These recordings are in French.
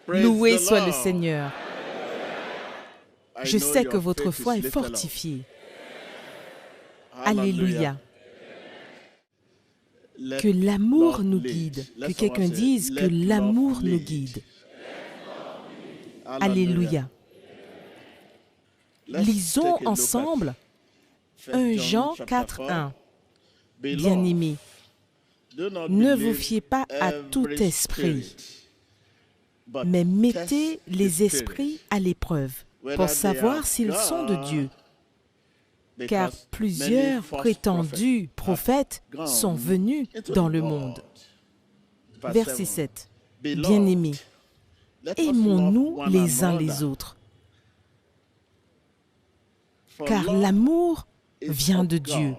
Loué soit le Seigneur. Je sais que votre foi est fortifiée. Alléluia. Que l'amour nous guide. Que quelqu'un dise que l'amour nous guide. Alléluia. Lisons ensemble 1 Jean 4:1. Bien-aimés, ne vous fiez pas à tout esprit, mais mettez les esprits à l'épreuve pour savoir s'ils sont de Dieu. Car plusieurs prétendus prophètes sont venus dans le monde. Verset 7. Bien-aimés, aimons-nous les uns les autres, car l'amour vient de Dieu.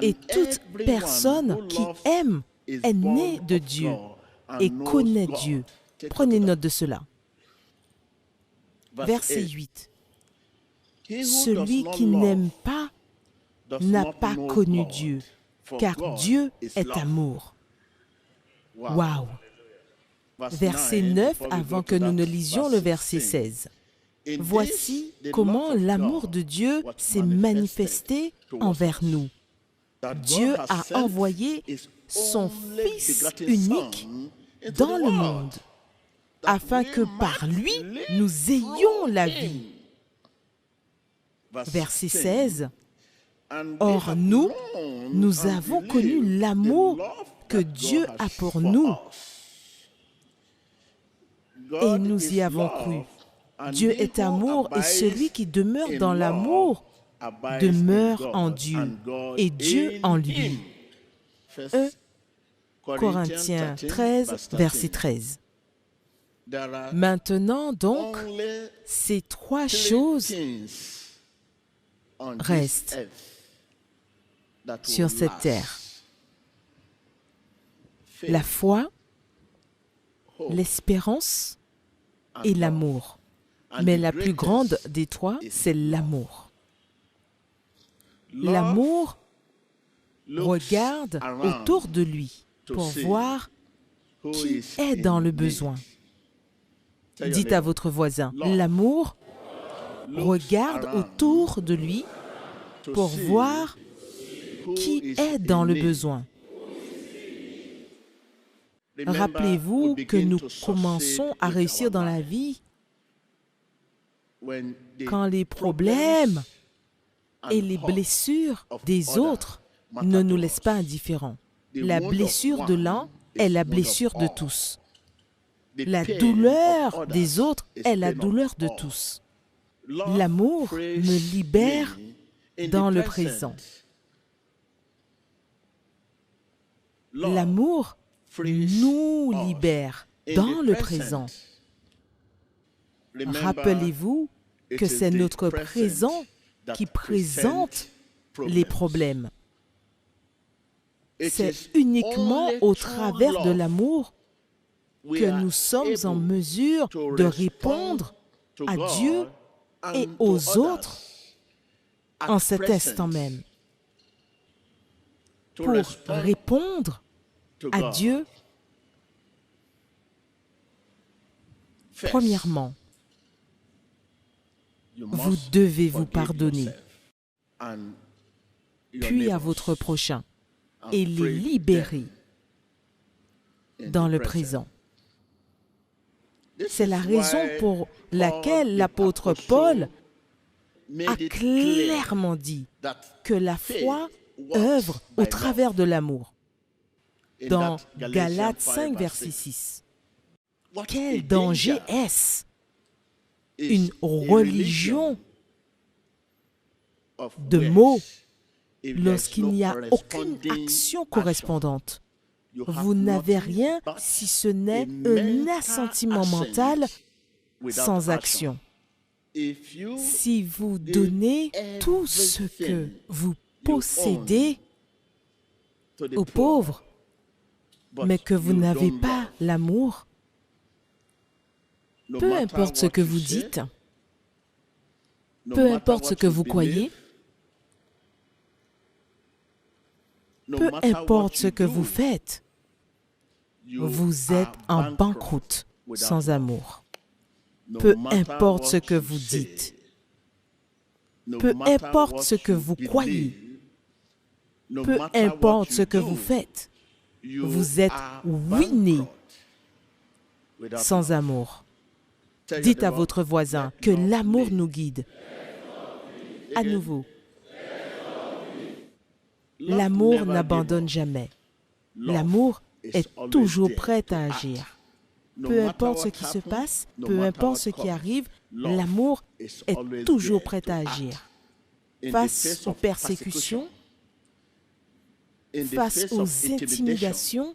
Et toute personne qui aime est née de Dieu et connaît Dieu. Prenez note de cela. Verset 8. Celui qui n'aime pas n'a pas connu Dieu, car Dieu est amour. Waouh! Verset 9, avant que nous ne lisions le verset 16. Voici comment l'amour de Dieu s'est manifesté envers nous. Dieu a envoyé son Fils unique dans le monde, afin que par lui, nous ayons la vie. Verset 16. Or nous avons connu l'amour que Dieu a pour nous, et nous y avons cru. Dieu est amour, et celui qui demeure dans l'amour demeure en Dieu, et Dieu en lui. 1 Corinthiens 13, verset 13. Maintenant donc, ces trois choses restent sur cette terre. La foi, l'espérance et l'amour. Mais la plus grande des trois, c'est l'amour. L'amour regarde autour de lui pour voir qui est dans le besoin. Dites à votre voisin, l'amour regarde autour de lui pour voir qui est dans le besoin. Rappelez-vous que nous commençons à réussir dans la vie quand les problèmes et les blessures des autres ne nous laissent pas indifférents. La blessure de l'un est la blessure de tous. La douleur des autres est la douleur de tous. L'amour me libère dans le présent. L'amour nous libère dans le présent. Rappelez-vous que c'est notre présent qui présente les problèmes. C'est uniquement au travers de l'amour que nous sommes en mesure de répondre à Dieu et aux autres en cet instant même. Pour répondre à Dieu, premièrement, vous devez vous pardonner, puis à votre prochain, et les libérer dans le présent. C'est la raison pour laquelle l'apôtre Paul a clairement dit que la foi œuvre au travers de l'amour. Dans Galates 5, verset 6. Quel danger est-ce? Une religion de mots lorsqu'il n'y a aucune action correspondante. Vous n'avez rien si ce n'est un assentiment mental sans action. Si vous donnez tout ce que vous possédez aux pauvres, mais que vous n'avez pas l'amour, peu importe ce que vous dites, peu importe ce que vous croyez, peu importe ce que vous faites, vous êtes en banqueroute. sans amour. Peu importe ce que vous dites, peu importe ce que vous croyez, peu importe ce que vous faites, vous êtes ruiné sans amour. Dites à votre voisin que l'amour nous guide. À nouveau, l'amour n'abandonne jamais. L'amour est toujours prêt à agir. Peu importe ce qui se passe, peu importe ce qui arrive, l'amour est toujours prêt à agir. Face aux persécutions, face aux intimidations,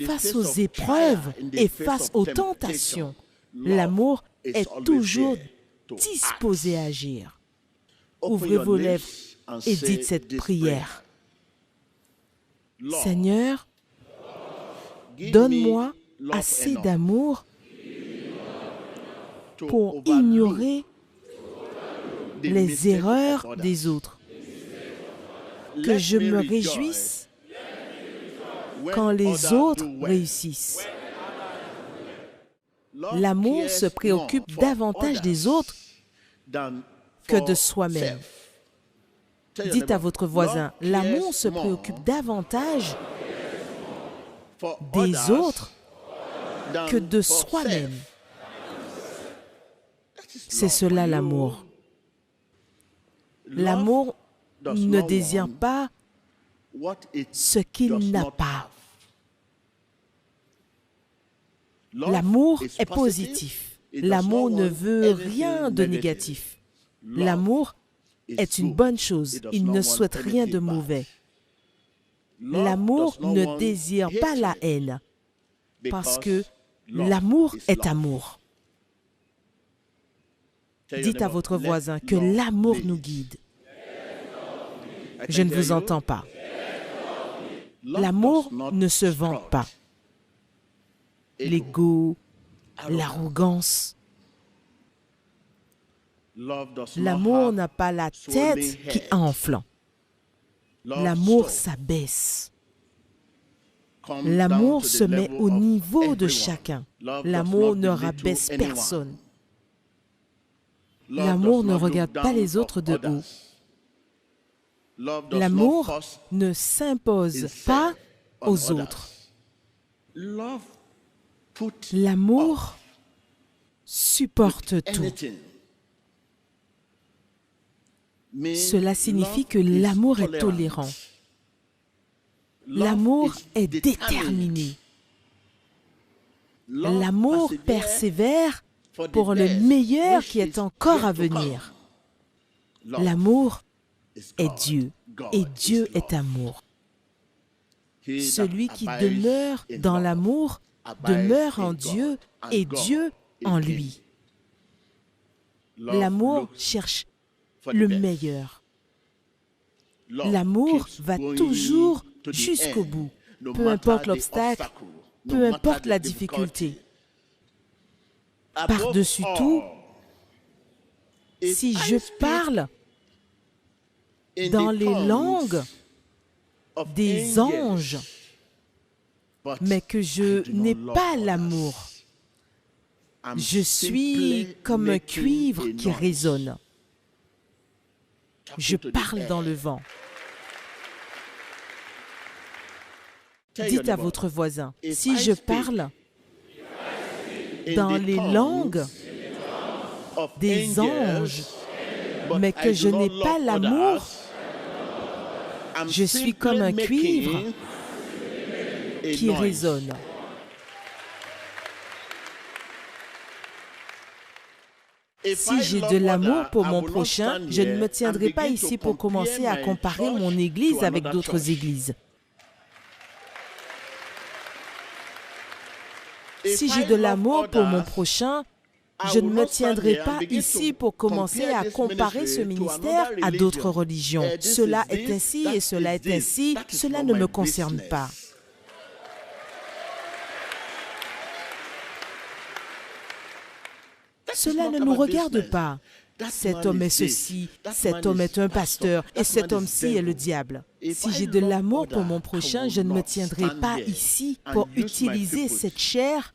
face aux épreuves et face aux tentations, l'amour est toujours disposé à agir. Ouvrez vos lèvres et dites cette prière. Seigneur, donne-moi assez d'amour pour ignorer les erreurs des autres. Que je me réjouisse quand les autres réussissent. L'amour se préoccupe davantage des autres que de soi-même. Dites à votre voisin, l'amour se préoccupe davantage des autres que de soi-même. C'est cela l'amour. L'amour ne désire pas ce qu'il n'a pas. L'amour est positif. L'amour ne veut rien de négatif. L'amour est une bonne chose. Il ne souhaite rien de mauvais. L'amour ne désire pas la haine, parce que l'amour est amour. Dites à votre voisin que l'amour nous guide. Je ne vous entends pas. L'amour ne se vante pas. L'ego, l'arrogance. L'amour n'a pas la tête qui enfle. L'amour s'abaisse. L'amour se met au niveau de chacun. L'amour ne rabaisse personne. L'amour ne regarde pas les autres de haut. L'amour ne s'impose pas aux autres. L'amour supporte tout. Cela signifie que l'amour est tolérant. L'amour est déterminé. L'amour persévère pour le meilleur qui est encore à venir. L'amour est Dieu et Dieu est amour. Celui qui demeure dans l'amour demeure en Dieu et Dieu en lui. L'amour cherche le meilleur. L'amour va toujours jusqu'au bout, peu importe l'obstacle, peu importe la difficulté. Par-dessus tout, si je parle dans les langues des anges, mais que je n'ai pas l'amour, je suis comme un cuivre qui résonne. Je parle dans le vent. Dites à votre voisin, si je parle dans les langues des anges, mais que je n'ai pas l'amour, je suis comme un cuivre qui résonne. Si j'ai de l'amour pour mon prochain, je ne me tiendrai pas ici pour commencer à comparer mon église avec d'autres églises. Si j'ai de l'amour pour mon prochain, je ne me tiendrai pas ici pour commencer à comparer ce ministère à d'autres religions. Cela est ainsi et cela est ainsi, cela ne me concerne pas. Cela ne nous regarde pas. Cet homme est ceci, cet homme est un pasteur et cet homme-ci est le diable. Si j'ai de l'amour pour mon prochain, je ne me tiendrai pas ici pour utiliser cette chair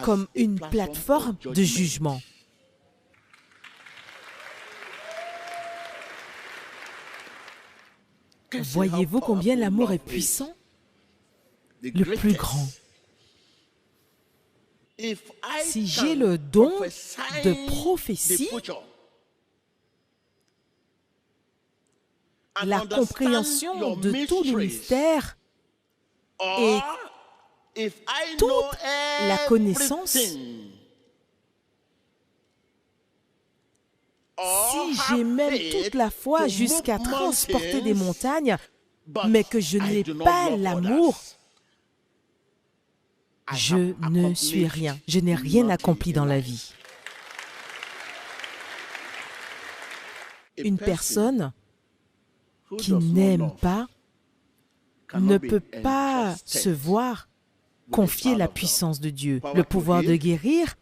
comme une plateforme de jugement. Voyez-vous combien l'amour est puissant? Le plus grand. Si j'ai le don de prophétie, la compréhension de tous les mystères et toute la connaissance, si j'ai même toute la foi jusqu'à transporter des montagnes, mais que je n'ai pas l'amour, je ne suis rien. Je n'ai rien accompli dans la vie. Une personne qui n'aime pas ne peut pas se voir confier la puissance de Dieu, le pouvoir de guérir,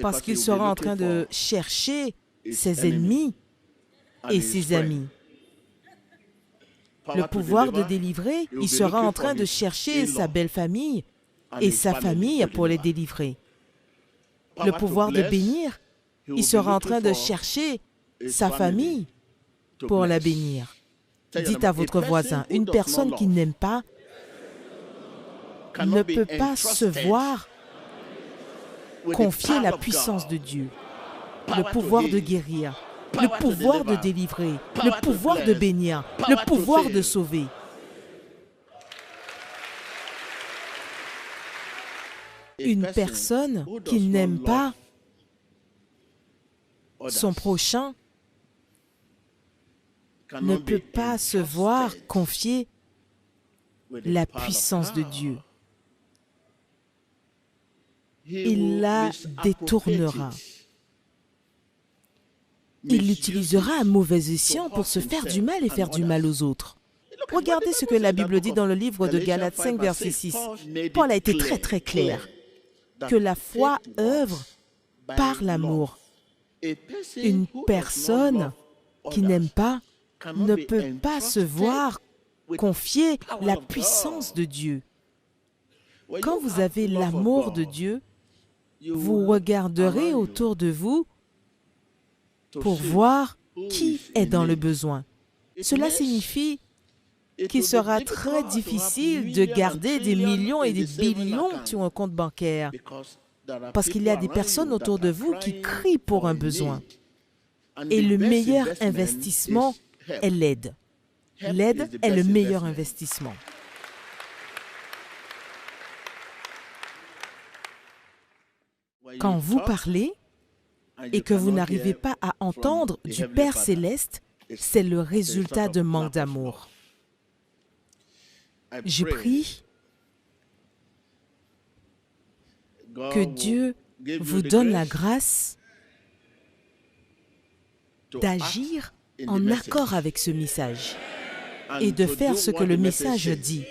parce qu'il sera en train de chercher ses ennemis et ses amis. Le pouvoir de délivrer, il sera en train de chercher sa belle famille et sa famille pour les délivrer. Le pouvoir de bénir, il sera en train de chercher sa famille pour la bénir. Dites à votre voisin, une personne qui n'aime pas ne peut pas se voir confier la puissance de Dieu, le pouvoir de guérir, le pouvoir de délivrer, le pouvoir de bénir, le pouvoir de sauver. Une personne qui n'aime pas son prochain ne peut pas se voir confier la puissance de Dieu. Il la détournera. Il l'utilisera à mauvais escient pour se faire du mal et faire du mal aux autres. Regardez ce que la Bible dit dans le livre de Galates 5, verset 6. Paul a été très clair que la foi œuvre par l'amour. Une personne qui n'aime pas ne peut pas se voir confier la puissance de Dieu. Quand vous avez l'amour de Dieu, vous regarderez autour de vous pour voir qui est dans le besoin. Cela signifie qu'il sera très difficile de garder des millions et des billions sur un compte bancaire parce qu'il y a des personnes autour de vous qui crient pour un besoin. Et le meilleur investissement est l'aide. L'aide est le meilleur investissement. Quand vous parlez et que vous n'arrivez pas à entendre du Père Céleste, c'est le résultat d'un manque d'amour. Je prie que Dieu vous donne la grâce d'agir en accord avec ce message et de faire ce que le message dit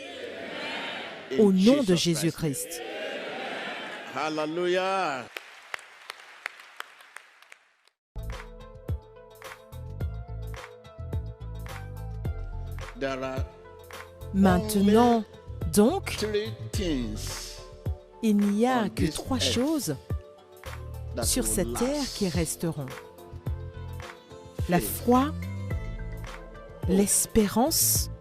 au nom de Jésus-Christ. Hallelujah. Maintenant, donc, il n'y a que 3 choses sur cette terre qui resteront. La foi, l'espérance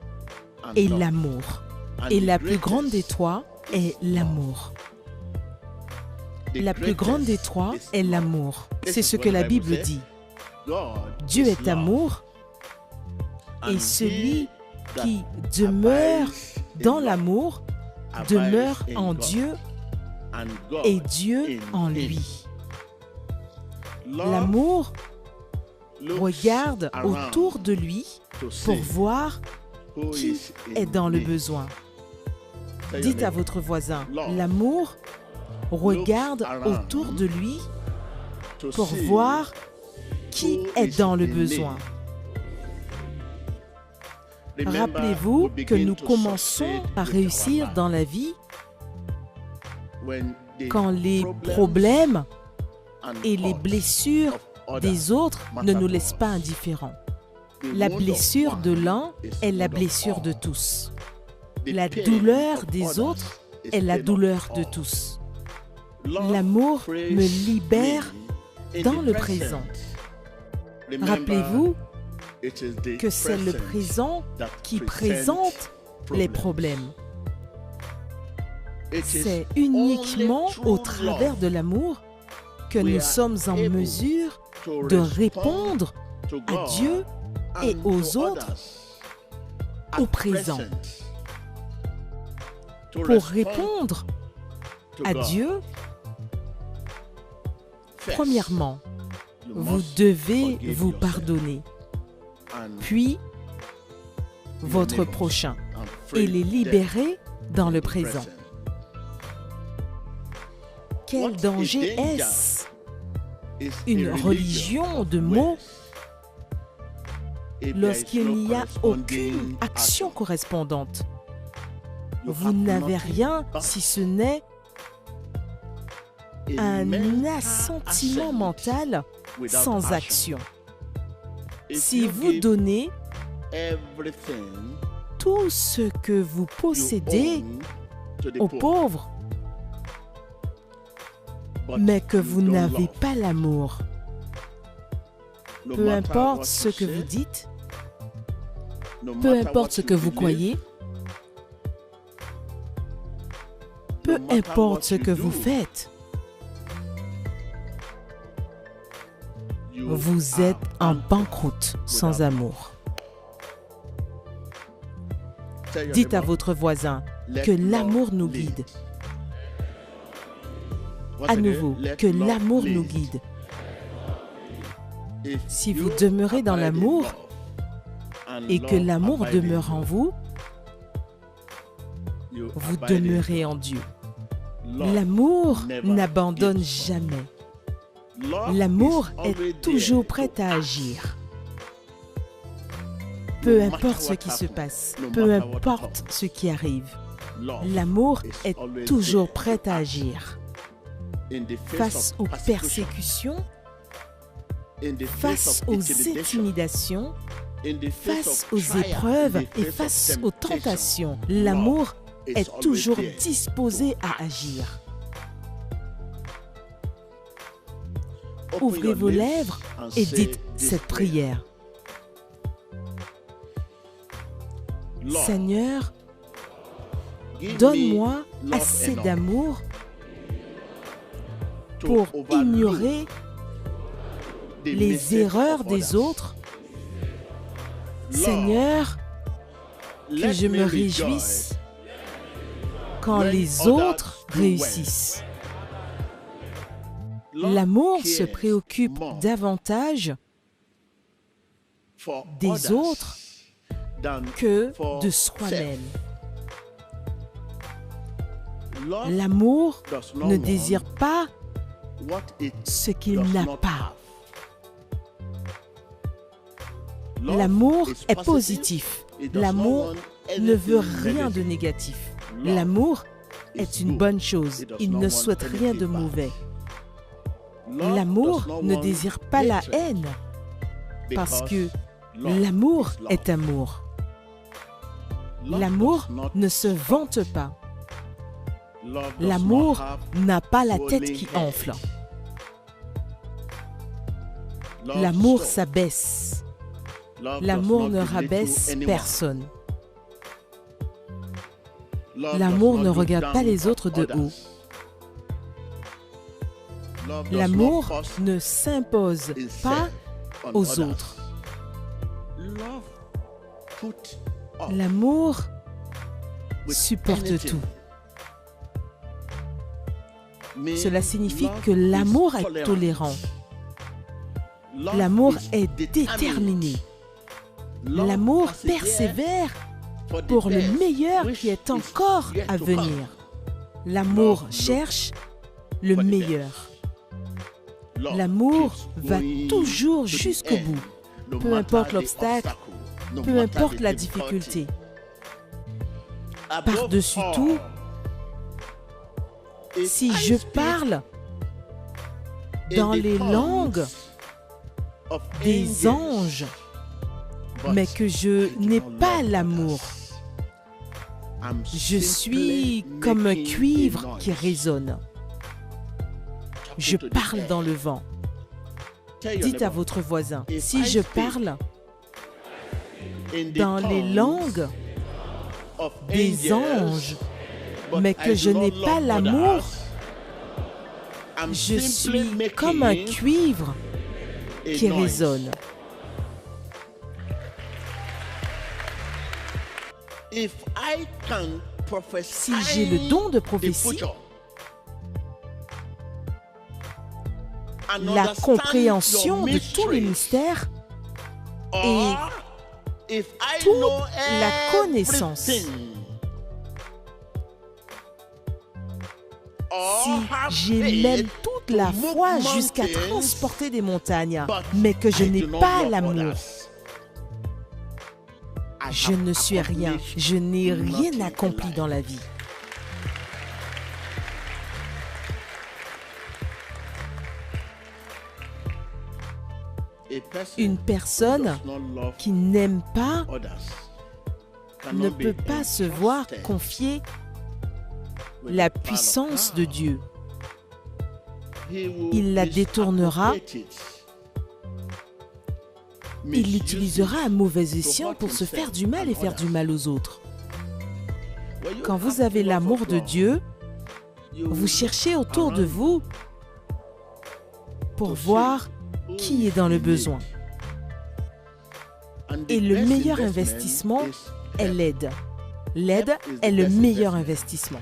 et l'amour. Et la plus grande des 3 est l'amour. La plus grande des 3 est l'amour. C'est ce que la Bible dit. Dieu est amour et celui qui demeure dans l'amour demeure en Dieu et Dieu en lui. L'amour regarde autour de lui pour voir qui est dans le besoin. Dites à votre voisin, l'amour regarde autour de lui pour voir qui est dans le besoin. Rappelez-vous que nous commençons à réussir dans la vie quand les problèmes et les blessures des autres ne nous laissent pas indifférents. La blessure de l'un est la blessure de tous. La douleur des autres est la douleur de tous. L'amour me libère dans le présent. Rappelez-vous que c'est le présent qui présente les problèmes. C'est uniquement au travers de l'amour que nous sommes en mesure de répondre à Dieu et aux autres au présent. Pour répondre à Dieu, premièrement, vous devez vous pardonner, puis votre prochain, et les libérer dans le présent. Quel danger est-ce? Une religion de mots lorsqu'il n'y a aucune action correspondante. Vous n'avez rien si ce n'est un assentiment mental sans action. Si vous donnez tout ce que vous possédez aux pauvres, mais que vous n'avez pas l'amour, peu importe ce que vous dites, peu importe ce que vous croyez, peu importe ce que vous faites, vous êtes en banqueroute sans amour. Dites à votre voisin que l'amour nous guide. À nouveau, que l'amour nous guide. Si vous demeurez dans l'amour et que l'amour demeure en vous, vous demeurez en Dieu. L'amour n'abandonne jamais. L'amour est toujours prêt à agir. Peu importe ce qui se passe, peu importe ce qui arrive, l'amour est toujours prêt à agir. Face aux persécutions, face aux intimidations, face aux épreuves et face aux tentations, l'amour est toujours disposé à agir. Ouvrez vos lèvres et dites cette prière. Seigneur, donne-moi assez d'amour pour ignorer les erreurs des autres. Seigneur, que je me réjouisse quand les autres réussissent. L'amour se préoccupe davantage des autres que de soi-même. L'amour ne désire pas ce qu'il n'a pas. L'amour est positif. L'amour ne veut rien de négatif. L'amour est une bonne chose. Il ne souhaite rien de mauvais. L'amour ne désire pas la haine, parce que l'amour est amour. L'amour ne se vante pas. L'amour n'a pas la tête qui enfle. L'amour s'abaisse. L'amour ne rabaisse personne. L'amour ne regarde pas les autres de haut. L'amour ne s'impose pas aux autres. L'amour supporte tout. Cela signifie que l'amour est tolérant. L'amour est déterminé. L'amour persévère pour le meilleur qui est encore à venir. L'amour cherche le meilleur. L'amour va toujours jusqu'au bout, peu importe l'obstacle, peu importe la difficulté. Par-dessus tout, si je parle dans les langues des anges, mais que je n'ai pas l'amour, je suis comme un cuivre qui résonne. Je parle dans le vent. Dites à votre voisin, si je parle dans les langues des anges, mais que je n'ai pas l'amour, je suis comme un cuivre qui résonne. Si j'ai le don de prophétie, la compréhension de tous les mystères et toute la connaissance, si j'ai même toute la foi jusqu'à transporter des montagnes, mais que je n'ai pas l'amour, je ne suis rien, je n'ai rien accompli dans la vie. Une personne qui n'aime pas ne peut pas se voir confier la puissance de Dieu. Il la détournera, il l'utilisera à mauvais escient pour se faire du mal et faire du mal aux autres. Quand vous avez l'amour de Dieu, vous cherchez autour de vous pour voir qui est dans le besoin. Et le meilleur investissement est l'aide. L'aide est le meilleur investissement.